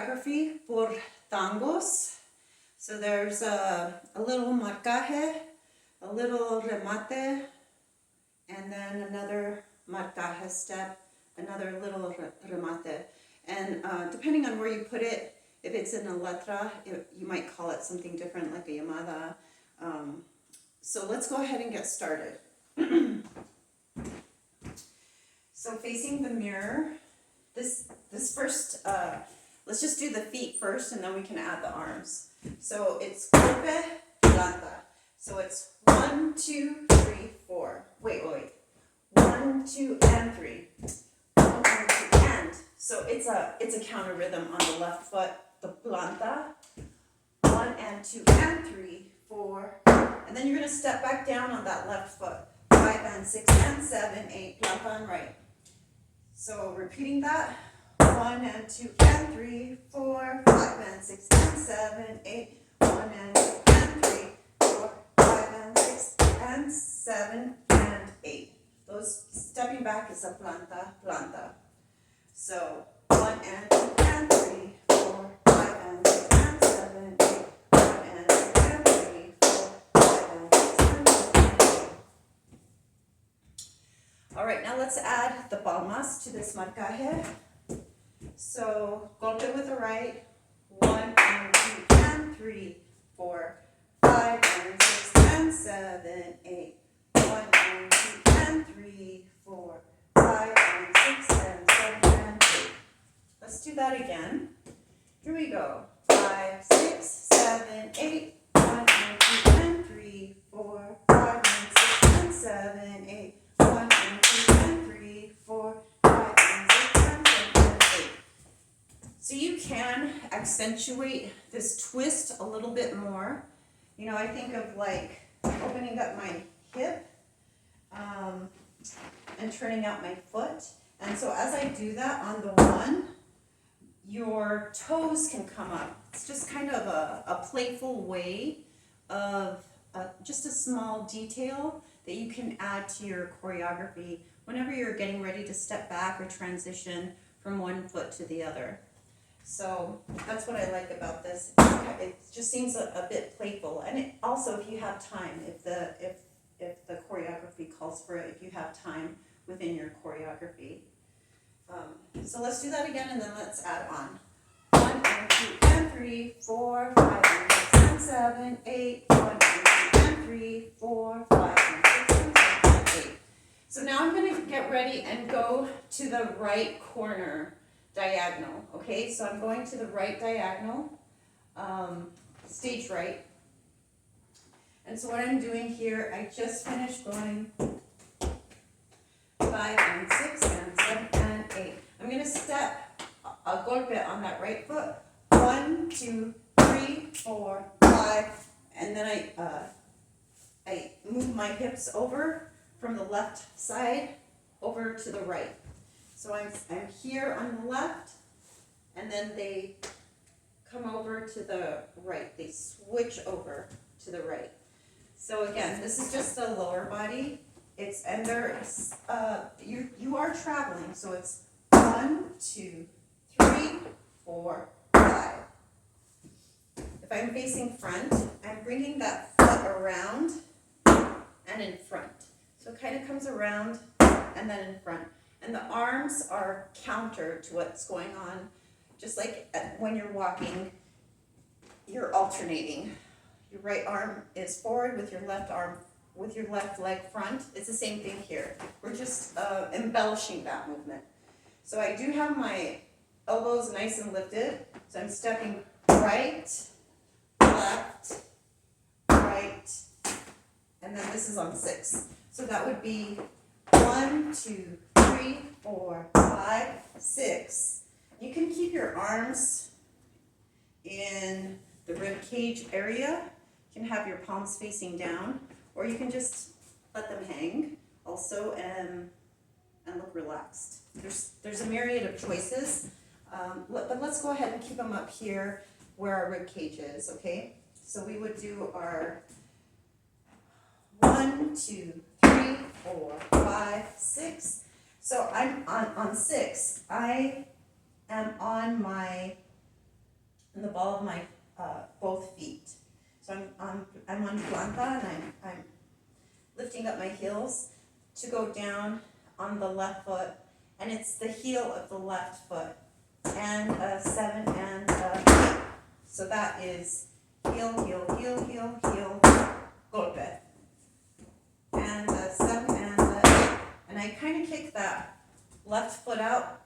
choreography for tangos. So there's a little marcaje, a little remate, and then another marcaje step, another little remate. And depending on where you put it, if it's in a letra, you might call it something different, like a llamada. So let's go ahead and get started. So facing the mirror, this first, let's just do the feet first, and then we can add the arms. So it's golpe, planta. So it's 1, 2, 3, 4. Wait. 1, 2, and 3. 1, 2, and. So it's a counter rhythm on the left foot. The planta. 1 and 2 and 3, 4. And then you're going to step back down on that left foot. 5 and 6 and 7, 8. Planta on right. So repeating that. 1 and 2 and 3, 4, 5 and 6 and 7, 8. 1 and 2 and 3, 4, 5 and 6 and 7 and 8. Those stepping back is a planta. So 1 and 2 and 3, 4, 5 and 6 and 7, 8. 1 and 2 and 3, 4, 5 and 6 and 7, 8. All right, now let's add the palmas to this marcaje. So golpe with the right, 1 and 2 and 3, 4, 5 and 6 and 7, 8. 1 and 2 and 3, 4, 5 and 6 and 7 and 8. Let's do that again. Here we go. 5, 6, 7, 8. 1 and 2 and 3, 4, 5 and 6 and 7, 8. 1 and 2 and 3, 4, 5 and 6 and 7 and 8. So you can accentuate this twist a little bit more. You know, I think of like opening up my hip and turning out my foot. And so as I do that on the one, your toes can come up. It's just kind of a playful way of just a small detail that you can add to your choreography whenever you're getting ready to step back or transition from one foot to the other. So that's what I like about this. It just seems a bit playful, and it also, if you have time, if the choreography calls for it, if you have time within your choreography. So let's do that again, and then let's add on. 1 and 2 and 3, 4, 5 and 6 and 7, 8. 1 and 2 and 3, 4, 5 and 6 and 7 and 8. So now I'm going to get ready and go to the right corner diagonal. Okay, so I'm going to the right diagonal, stage right. And so what I'm doing here, I just finished going 5 and 6 and 7 and 8. I'm going to step a golpe on that right foot. 1, 2, 3, 4, 5, and then I move my hips over from the left side over to the right. So I'm here on the left, and then they come over to the right. They switch over to the right. So again, this is just the lower body. You are traveling. So it's 1, 2, 3, 4, 5. If I'm facing front, I'm bringing that foot around and in front. So it kind of comes around and then in front. And the arms are counter to what's going on. Just like when you're walking, you're alternating. Your right arm is forward with your left arm, with your left leg front. It's the same thing here. We're just embellishing that movement. So I do have my elbows nice and lifted. So I'm stepping right, left, right, and then this is on 6. So that would be 1, 2, 3, 4, 5, 6. You can keep your arms in the rib cage area. You can have your palms facing down, or you can just let them hang also and look relaxed. There's a myriad of choices, but let's go ahead and keep them up here where our rib cage is, okay? So we would do our 1, 2, 3, 4, 5, 6. So I'm on 6. I am on my and the ball of my both feet. So I'm on planta, and I'm lifting up my heels to go down on the left foot, and it's the heel of the left foot, and a 7 and a 8. So that is heel, heel, heel, heel, heel, golpe. And a 7 and a 8. And I kind of kick that left foot out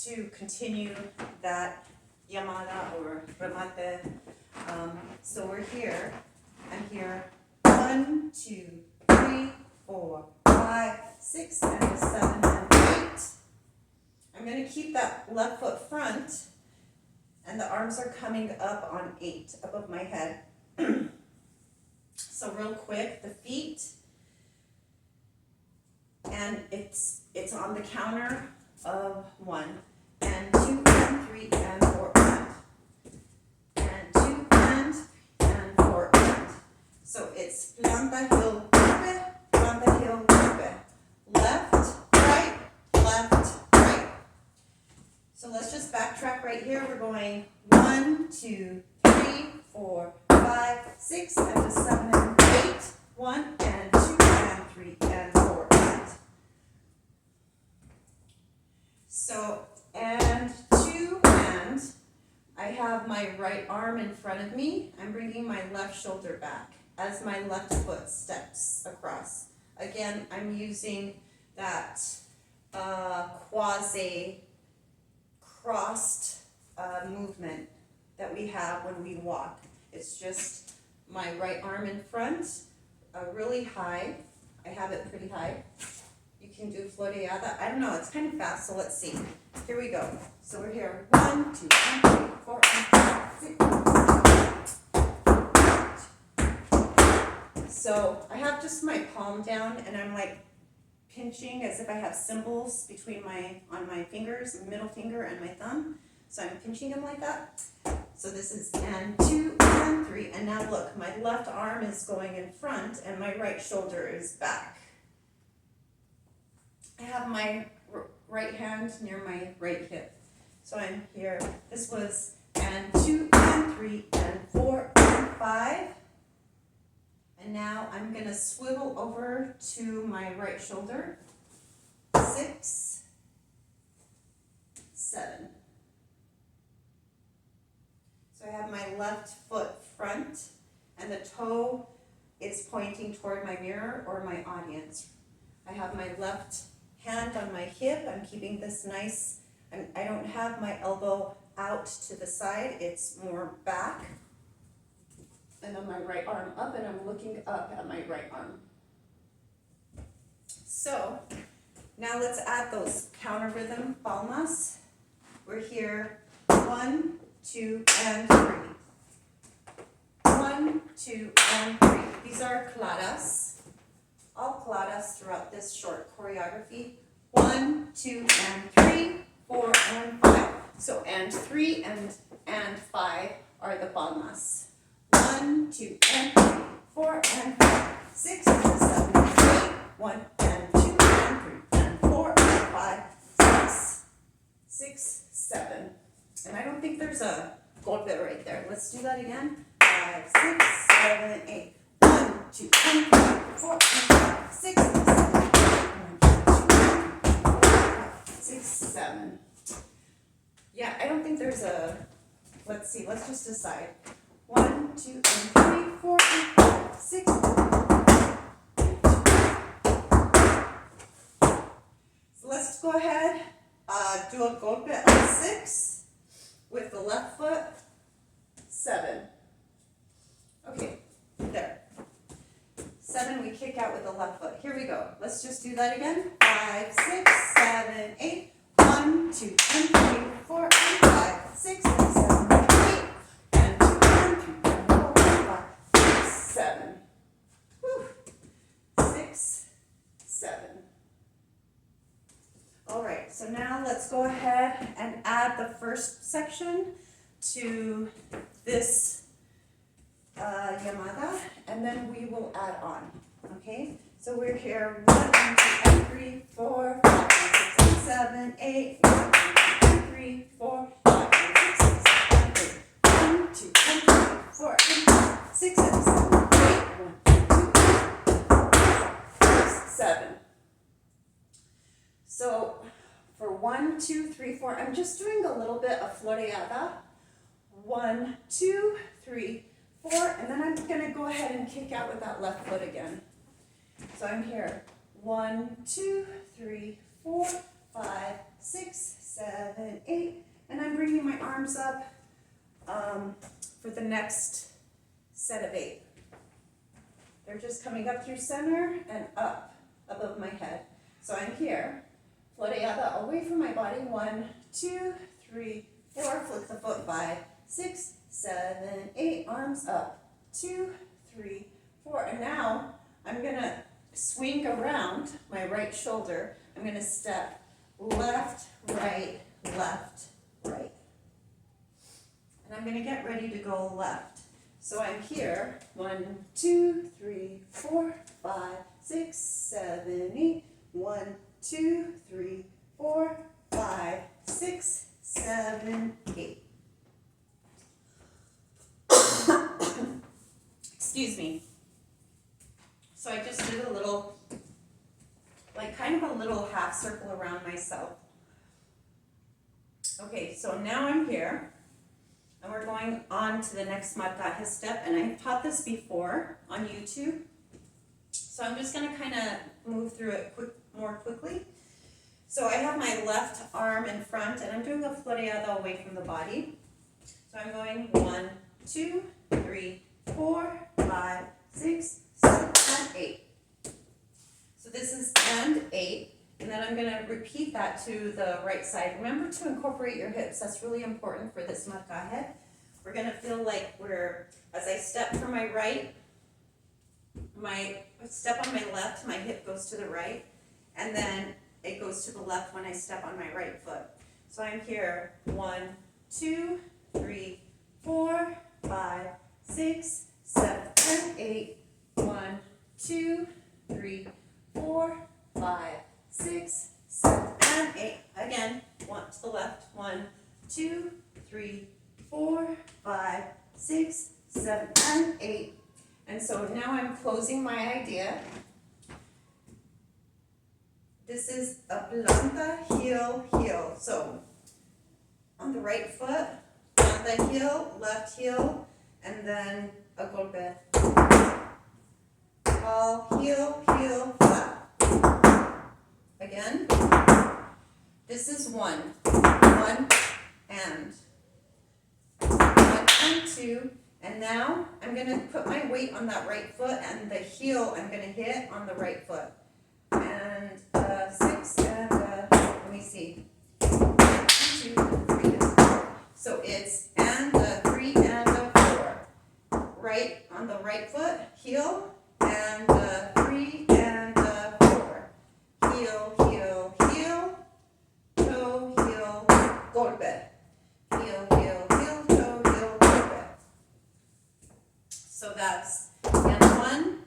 to continue that llamada or remate. So we're here. I'm here. 1, 2, 3, 4, 5, 6, and a 7 and 8. I'm going to keep that left foot front, and the arms are coming up on 8 above my head. So real quick, the feet, and it's on the counter of 1 and 2 and 3 and 4 and 2 and 4 and. So it's planta, heel, golpe, planta, heel, golpe. Left, right, left, right. So let's just backtrack right here. We're going 1, 2, 3, 4, 5, 6, and a 7 and 8. 1 and 2 and 3 and 4 and. So, and 2 and. I have my right arm in front of me. I'm bringing my left shoulder back as my left foot steps across. Again, I'm using that quasi crossed movement that we have when we walk. It's just my right arm in front, really high. I have it pretty high. You can do floreada. I don't know, it's kind of fast, so let's see. Here we go. So we're here. 1, 2, 3, 4, 5, 6. So I have just my palm down, and I'm like pinching as if I have cymbals between on my fingers, middle finger and my thumb. So I'm pinching them like that. So this is and 2 and 3, and now look, my left arm is going in front and my right shoulder is back. I have my right hand near my right hip. So I'm here. This was and 2 and 3 and 4 and 5. And now I'm going to swivel over to my right shoulder. 6, 7. So I have my left foot front, and the toe is pointing toward my mirror or my audience. I have my left hand on my hip. I'm keeping this nice. I don't have my elbow out to the side. It's more back. And then my right arm up, and I'm looking up at my right arm. So now let's add those counter rhythm palmas. We're here. 1, 2, and 3. 1, 2, and 3. These are claras. All claras throughout this short choreography. 1, 2, and 3, 4, and 5. So and 3 and 5 are the palmas. 1, 2, and 3, 4, and 5, 6, and 7, 8. 1, and 2, and 3, and 4, and 5, 6. 6, 7. And I don't think there's a golpe right there. Let's do that again. 5, 6, 7, 8. 1, 2, and 3, 4, and 5, 6, and 7, 8. 1, 2, 3, 4, 5, 6, 7. Yeah, I don't think there's a. Let's see. Let's just decide. 1, 2, and 3, 4, and 5, 6. So let's go ahead. Do a golpe on 6 with the left foot. 7. Okay, there. 7 we kick out with the left foot. Here we go. Let's just do that again. 5, 6, 7, 8. 1, 2, and 3, 4, and 5, 6, and 7, 8. And 2, and 3, and 4, and 5, 6, 7. Whew. 6, 7. All right, so now let's go ahead and add the first section to this llamada, and then we will add on, okay? So we're here 1, 2, and 3, 4, 5, 6, and 7, 8, 1, 2, and 3, 4, 5, 6, 7, 8, 1, 3, 4. I'm just doing a little bit of floreada. 1, 2, 3, 4, and then I'm going to go ahead and kick out with that left foot again. So I'm here. 1, 2, 3, 4, 5, 6, 7, 8, and I'm bringing my arms up for the next set of 8. They're just coming up through center and up above my head. So I'm here. Floreada away from my body. 1, 2, 3, 4. Flick the foot. 5, 6, 7, 8. Arms up. 2, 3, 4. And now I'm going to swing around my right shoulder. I'm going to step left, right, left, right. And I'm going to get ready to go left. So I'm here. 1, 2, 3, 4, 5, 6, 7, 8. 1, 2, 3, 4, 5, 6, 7, 8. Excuse me. So I just did a little, like kind of a little half circle around myself. Okay, so now I'm here, and we're going on to the next marcaje step, and I've taught this before on YouTube. So I'm just going to kind of move through it more quickly. So I have my left arm in front, and I'm doing a floreada away from the body. So I'm going 1, 2, 3, 4, 5, 6, 7, and 8. So this is and 8, and then I'm going to repeat that to the right side. Remember to incorporate your hips. That's really important for this marcaje. We're going to feel like as I step from my right, my step on my left, my hip goes to the right, and then it goes to the left when I step on my right foot. So I'm here. 1, 2, 3, 4, 5, 6, 7, and 8. 1, 2, 3, 4, 5, 6, 7, and 8. Again, 1 to the left. 1, 2, 3, 4, 5, 6, 7, and 8. And so now I'm closing my idea. This is a planta, heel, heel. So on the right foot, planta, heel, left heel, and then a golpe. All, heel, heel, flat. Again. This is 1. 1 and 1 and 2. And now I'm going to put my weight on that right foot, and the heel I'm going to hit on the right foot. And 6 and let me see. 1, 2, 3. So it's and 3 and 4. Right on the right foot, heel, and 3 and 4. Heel, heel, heel, toe, heel, golpe. Heel, heel, heel, toe, heel, golpe. So that's and 1,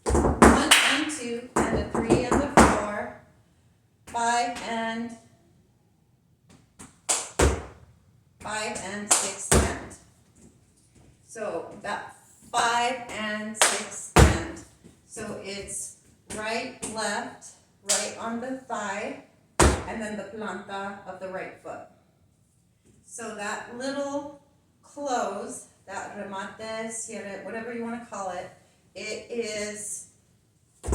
1 and 2, and a 3 and a 4, 5 and 6 and. So that 5 and 6 and. So it's right, left, right on the thigh, and then the planta of the right foot. So that little close, that remate, cierre, whatever you want to call it, it is 1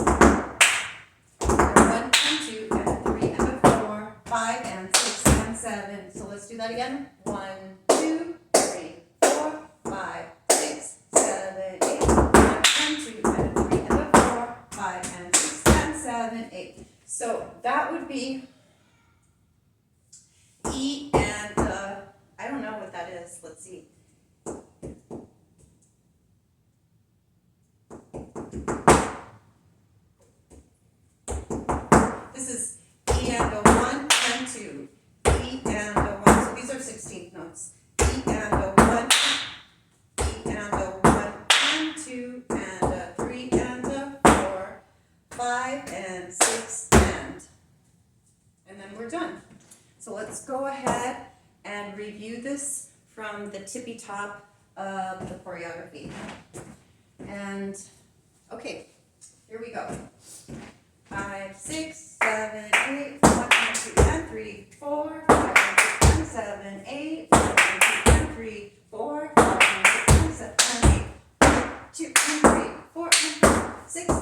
and 2 and a 3 and a 4, 5 and 6 and 7. So let's do that again. 1, 2, 3, 4, 5, 6, 7, 8. 1 and 2 and a 3 and a 4, 5 and 6 and 7, 8. So that would be E and I don't know what that is. Let's see. This is E and a 1 and 2. E and a 1. So these are 16th notes. E and a 1. E and a 1 and 2 and a 3 and a 4. 5 and 6 and then we're done. So let's go ahead and review this from the tippy top of the choreography. And okay, here we go. 5, 6, 7, 8, 1 and 2 and 3, 4, 5 and 6 7, 8. 1, 2, 3, 4, 5, 6, 7, 8. 2 and 3, 4 and 5, 6, 8.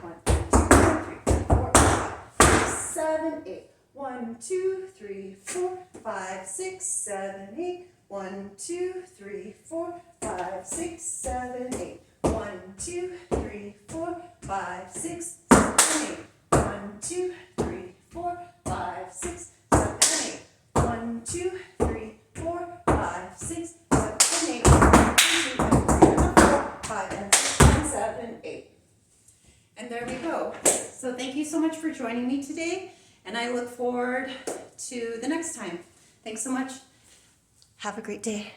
1, 2, 3, 4, 5, 6, 7, 8. 1, 2, 3, 4, 5, 6, 7, 8. 1, 2, 3, 4, 5, 6, 7, 8. 1, 2, 3, 4, 5, 6, 7, 8. 1, 2, 3, 4, 5, 6, 7, 8. 1, 2, 3, 4, 5, 6, 7, 8. 1, 2, 3, 4, 5, and 6, and 7, 8. And there we go. So thank you so much for joining me today, and I look forward to the next time. Thanks so much. Have a great day.